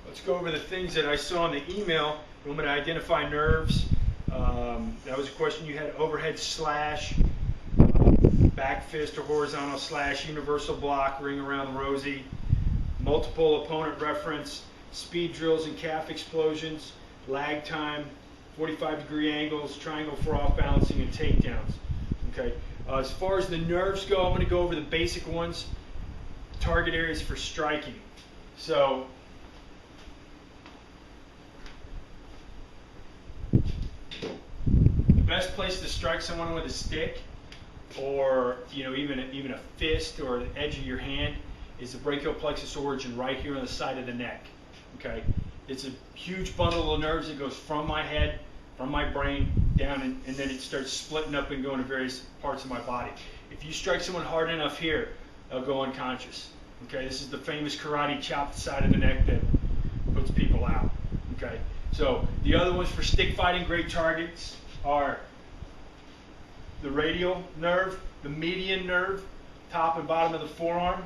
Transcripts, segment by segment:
Let's go over the things that I saw in the email. You want me to identify nerves? That was a question you had. Overhead slash, back fist or horizontal slash, universal block, ring around the rosy, multiple opponent reference, speed drills and calf explosions, lag time, 45-degree angles, triangle for off balancing, and takedowns. Okay. As far as the nerves go, I'm going to go over the basic ones. Target areas for striking. So, the best place to strike someone with a stick, or even a fist or the edge of your hand, is the brachial plexus origin right here on the side of the neck. Okay, it's a huge bundle of nerves that goes from my head, from my brain down, and then it starts splitting up and going to various parts of my body. If you strike someone hard enough here, they'll go unconscious. Okay, this is the famous karate chop, the side of the neck that puts people out. Okay, so the other ones for stick fighting, great targets are the radial nerve, the median nerve, top and bottom of the forearm.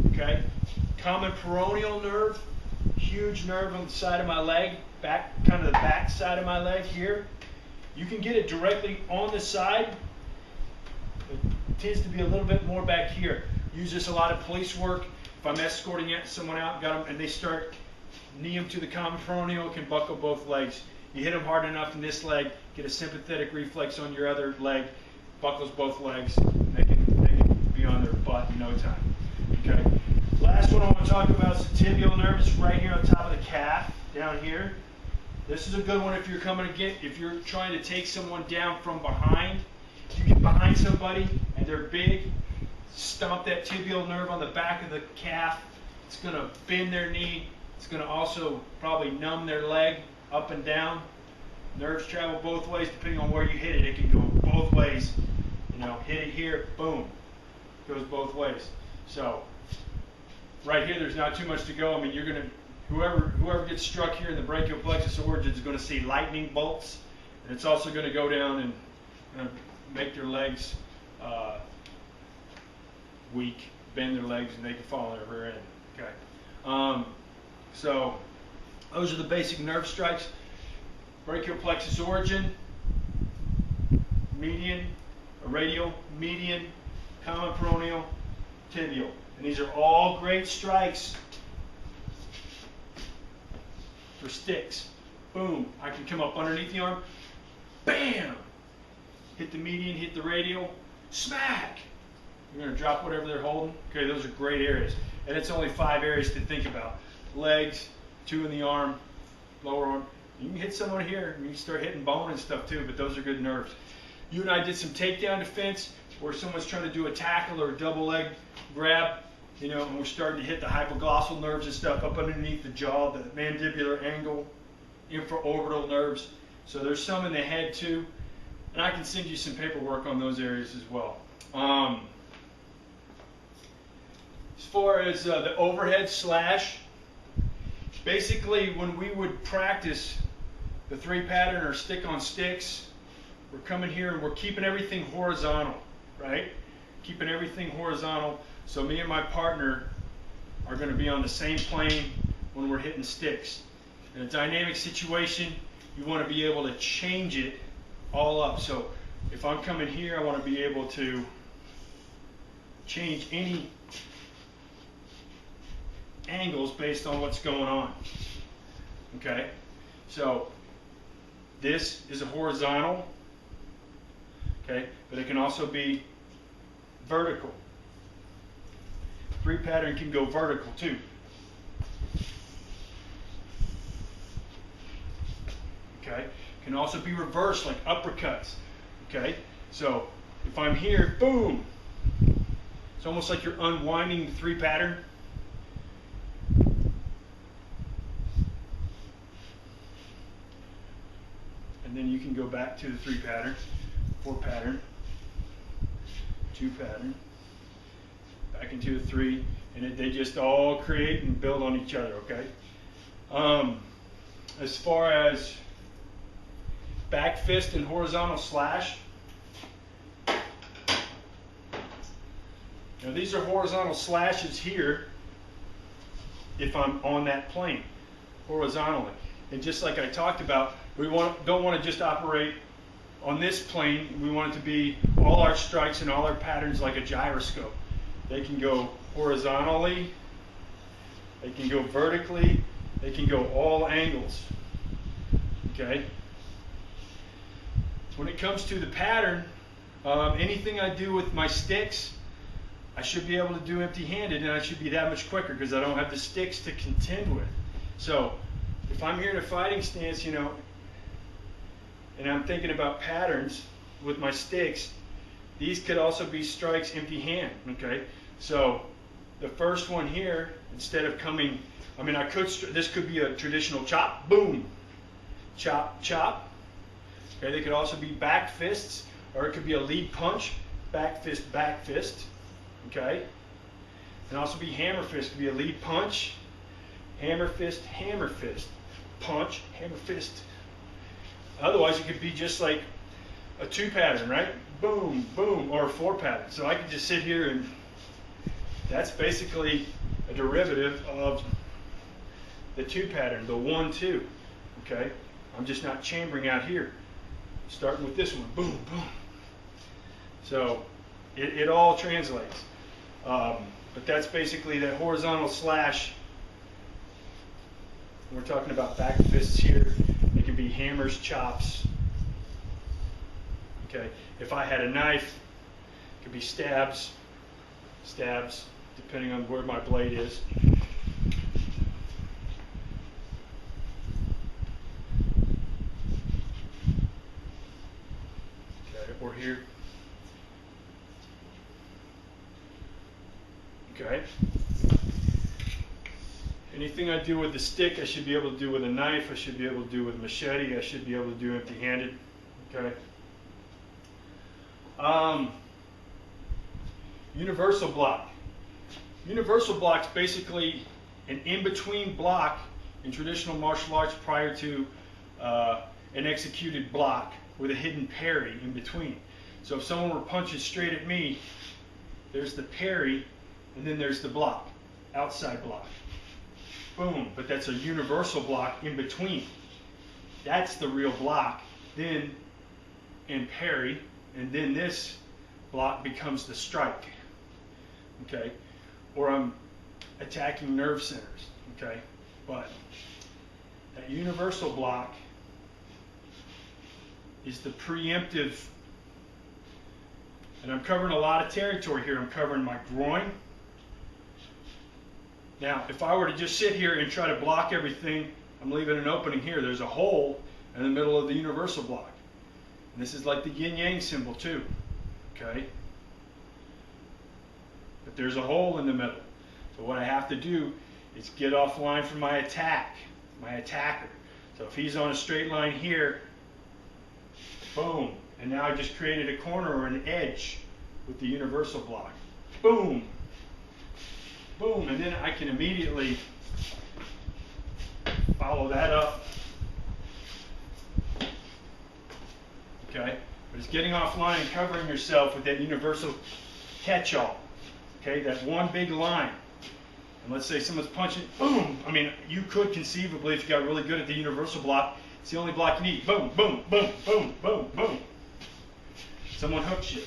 Okay, common peroneal nerve, huge nerve on the side of my leg, back, kind of the back side of my leg here. You can get it directly on the side. It tends to be a little bit more back here. Use this a lot of police work. If I'm escorting someone out, got them, and they start knee them to the common peroneal, it can buckle both legs. You hit them hard enough in this leg, get a sympathetic reflex on your other leg, buckles both legs, they can be on their butt in no time. Okay. Last one I want to talk about is the tibial nerve. It's right here on top of the calf, down here. This is a good one if you're if you're trying to take someone down from behind. If you get behind somebody and they're big, stomp that tibial nerve on the back of the calf. It's going to bend their knee. It's going to also probably numb their leg up and down. Nerves travel both ways depending on where you hit it. It can go both ways. Hit it here, boom, goes both ways. So right here, there's not too much to go. I mean, whoever gets struck here in the brachial plexus origin is going to see lightning bolts, and it's also going to go down and make their legs weak, bend their legs, and they can fall on their rear end. Okay. So those are the basic nerve strikes: brachial plexus origin, median, radial, median, common peroneal, tibial. And these are all great strikes for sticks. Boom. I can come up underneath the arm. Bam! Hit the median, hit the radial. Smack! You're going to drop whatever they're holding. Okay, those are great areas. And it's only 5 areas to think about. Legs, 2 in the arm, lower arm. You can hit someone here, and you can start hitting bone and stuff too, but those are good nerves. You and I did some takedown defense where someone's trying to do a tackle or a double leg grab, and we're starting to hit the hypoglossal nerves and stuff up underneath the jaw, the mandibular angle, infraorbital nerves. So there's some in the head too, and I can send you some paperwork on those areas as well. As far as the overhead slash, basically when we would practice the 3 pattern or stick on sticks, we're coming here and we're keeping everything horizontal, right? Keeping everything horizontal. So me and my partner are going to be on the same plane when we're hitting sticks. In a dynamic situation, you want to be able to change it all up. So if I'm coming here, I want to be able to change any angles based on what's going on. Okay? So this is a horizontal. Okay? But it can also be vertical. 3 pattern can go vertical too. Okay? Can also be reversed like uppercuts. Okay? So if I'm here, boom. It's almost like you're unwinding the 3 pattern. And then you can go back to the 3 pattern, 4 pattern, 2 pattern, back into the 3, and they just all create and build on each other, okay? As far as back fist and horizontal slash, now these are horizontal slashes here if I'm on that plane. horizontally. And just like I talked about, we don't want to just operate on this plane. We want it to be all our strikes and all our patterns like a gyroscope. They can go horizontally, they can go vertically, they can go all angles. Okay? When it comes to the pattern, anything I do with my sticks, I should be able to do empty-handed, and I should be that much quicker because I don't have the sticks to contend with. So if I'm here in a fighting stance, you know, and I'm thinking about patterns with my sticks, these could also be strikes empty-hand. Okay, so the first one here, instead of coming, I mean, this could be a traditional chop, boom, chop, chop. Okay, they could also be back fists, or it could be a lead punch, back fist, okay? And also be hammer fist, it could be a lead punch, hammer fist, punch, hammer fist. Otherwise, it could be just like a 2 pattern, right? Boom, boom, or a 4 pattern. So I could just sit here and that's basically a derivative of the 2 pattern, the 1-2, okay? I'm just not chambering out here. Starting with this one, boom, boom. So it all translates. But that's basically that horizontal slash. We're talking about back fists here. It can be hammers, chops. Okay. If I had a knife, it could be stabs, depending on where my blade is. Or here. Okay. Anything I do with the stick, I should be able to do with a knife. I should be able to do with a machete. I should be able to do empty-handed. Okay. Universal block. Universal block's basically an in-between block in traditional martial arts prior to an executed block with a hidden parry in between. So if someone were punching straight at me, there's the parry, and then there's the block, outside block. Boom, but that's a universal block in between. That's the real block, then and parry, and then this block becomes the strike, okay? Or I'm attacking nerve centers, okay? But that universal block is the preemptive, and I'm covering a lot of territory here. I'm covering my groin. Now, if I were to just sit here and try to block everything, I'm leaving an opening here. There's a hole in the middle of the universal block. And this is like the yin-yang symbol too, okay? But there's a hole in the middle. So what I have to do is get offline from my attacker. So if he's on a straight line here, boom, and now I just created a corner or an edge with the universal block. Boom, boom, and then I can immediately follow that up. Okay, but it's getting offline and covering yourself with that universal catch-all. Okay, that one big line. And let's say someone's punching, boom. I mean, you could conceivably, if you got really good at the universal block, it's the only block you need. Boom, boom, boom, boom, boom, boom. Someone hooks you.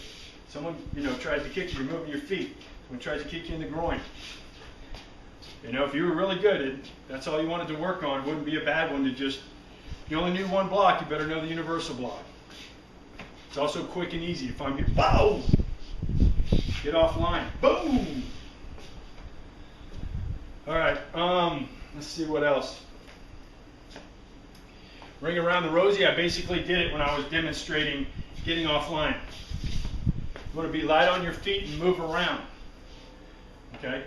Someone, tries to kick you. You're moving your feet. Someone tries to kick you in the groin. If you were really good, that's all you wanted to work on. It wouldn't be a bad one to just, if you only knew one block, you better know the universal block. It's also quick and easy. If I'm here, boom, get offline, boom. All right, let's see what else. Ring around the rosy, I basically did it when I was demonstrating getting offline. You want to be light on your feet and move around. Okay?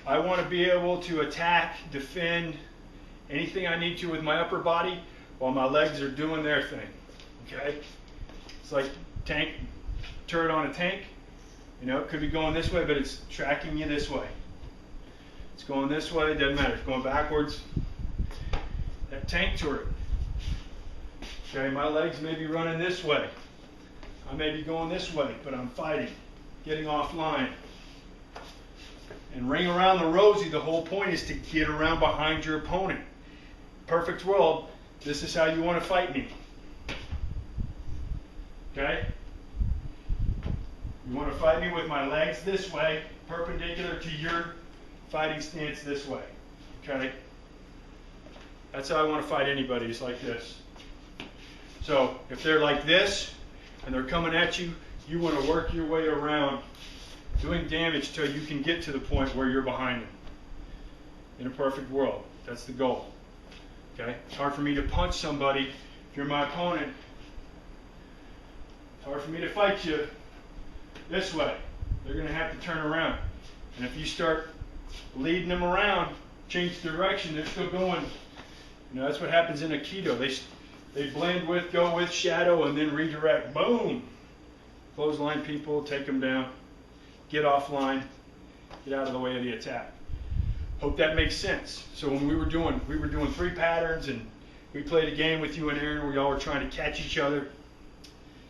I want to be able to attack, defend, anything I need to with my upper body while my legs are doing their thing. Okay? It's like turret on a tank. It could be going this way, but it's tracking you this way. It's going this way, it doesn't matter. It's going backwards. That tank turret. Okay, my legs may be running this way. I may be going this way, but I'm fighting, getting offline. And ring around the rosy, the whole point is to get around behind your opponent. perfect world, this is how you want to fight me. Okay? You want to fight me with my legs this way, perpendicular to your fighting stance this way. Okay? That's how I want to fight anybody, is like this. So if they're like this and they're coming at you, you want to work your way around doing damage till you can get to the point where you're behind them. In a perfect world, that's the goal. Okay? It's hard for me to punch somebody if you're my opponent. It's hard for me to fight you this way. They're going to have to turn around. And if you start leading them around, change direction, they're still going. You know, that's what happens in Aikido. They blend with, go with, shadow, and then redirect. Boom! Clothesline people, take them down, get offline, get out of the way of the attack. Hope that makes sense. So when we were doing 3 patterns, and we played a game with you and Aaron where y'all were trying to catch each other,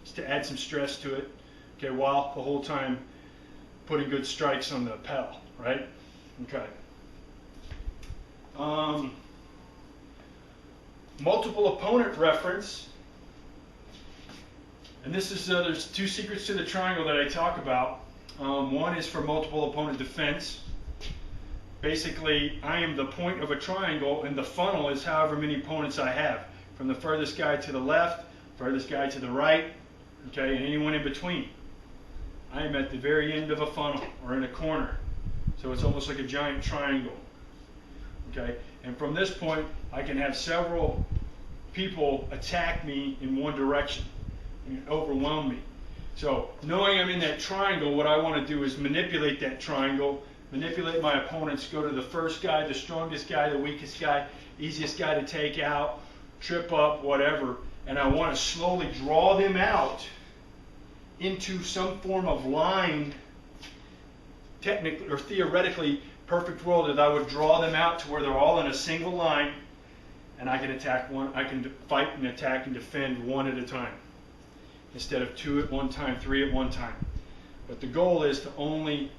just to add some stress to it. Okay, while the whole time putting good strikes on the pedal, right? Okay. Multiple opponent reference. And this is, there's 2 secrets to the triangle that I talk about. One is for multiple opponent defense. Basically, I am the point of a triangle, and the funnel is however many opponents I have. From the furthest guy to the left, furthest guy to the right, okay, and anyone in between. I am at the very end of a funnel, or in a corner. So it's almost like a giant triangle. Okay, and from this point, I can have several people attack me in one direction and overwhelm me. So knowing I'm in that triangle, what I want to do is manipulate that triangle, manipulate my opponents, go to the first guy, the strongest guy, the weakest guy, easiest guy to take out, trip up, whatever, and I want to slowly draw them out into some form of line, technically or theoretically, perfect world, that I would draw them out to where they're all in a single line, and I can attack one, I can fight and attack and defend one at a time, instead of 2 at one time, 3 at one time. But the goal is to only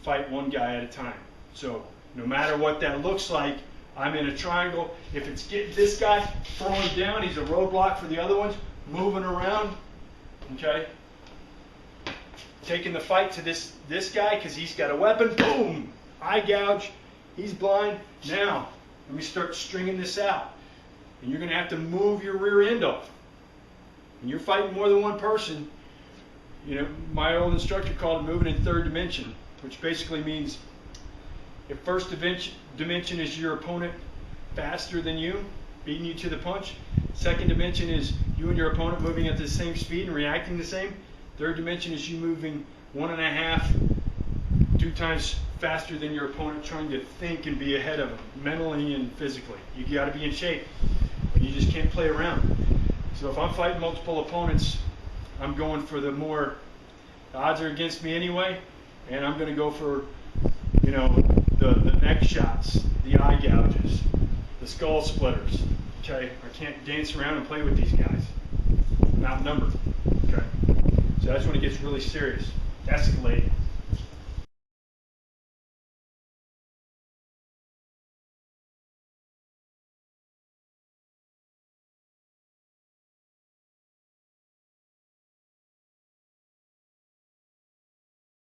fight one guy at a time. So no matter what that looks like, I'm in a triangle. If it's getting this guy throwing down, he's a roadblock for the other ones, moving around, okay? Taking the fight to this guy because he's got a weapon, boom, eye gouge, he's blind. Now, let me start stringing this out. And you're going to have to move your rear end off. When you're fighting more than one person, you know, my old instructor called it moving in 3rd dimension, which basically means if first dimension is your opponent faster than you, beating you to the punch. 2nd dimension is you and your opponent moving at the same speed and reacting the same. 3rd dimension is you moving 1.5, 2 times faster than your opponent, trying to think and be ahead of them, mentally and physically. You got to be in shape. You just can't play around. So if I'm fighting multiple opponents, I'm going for the odds are against me anyway, and I'm going to go for, you know, the neck shots, the eye gouges, the skull splitters. Okay, I can't dance around and play with these guys. I'm outnumbered. Okay, so that's when it gets really serious, escalating.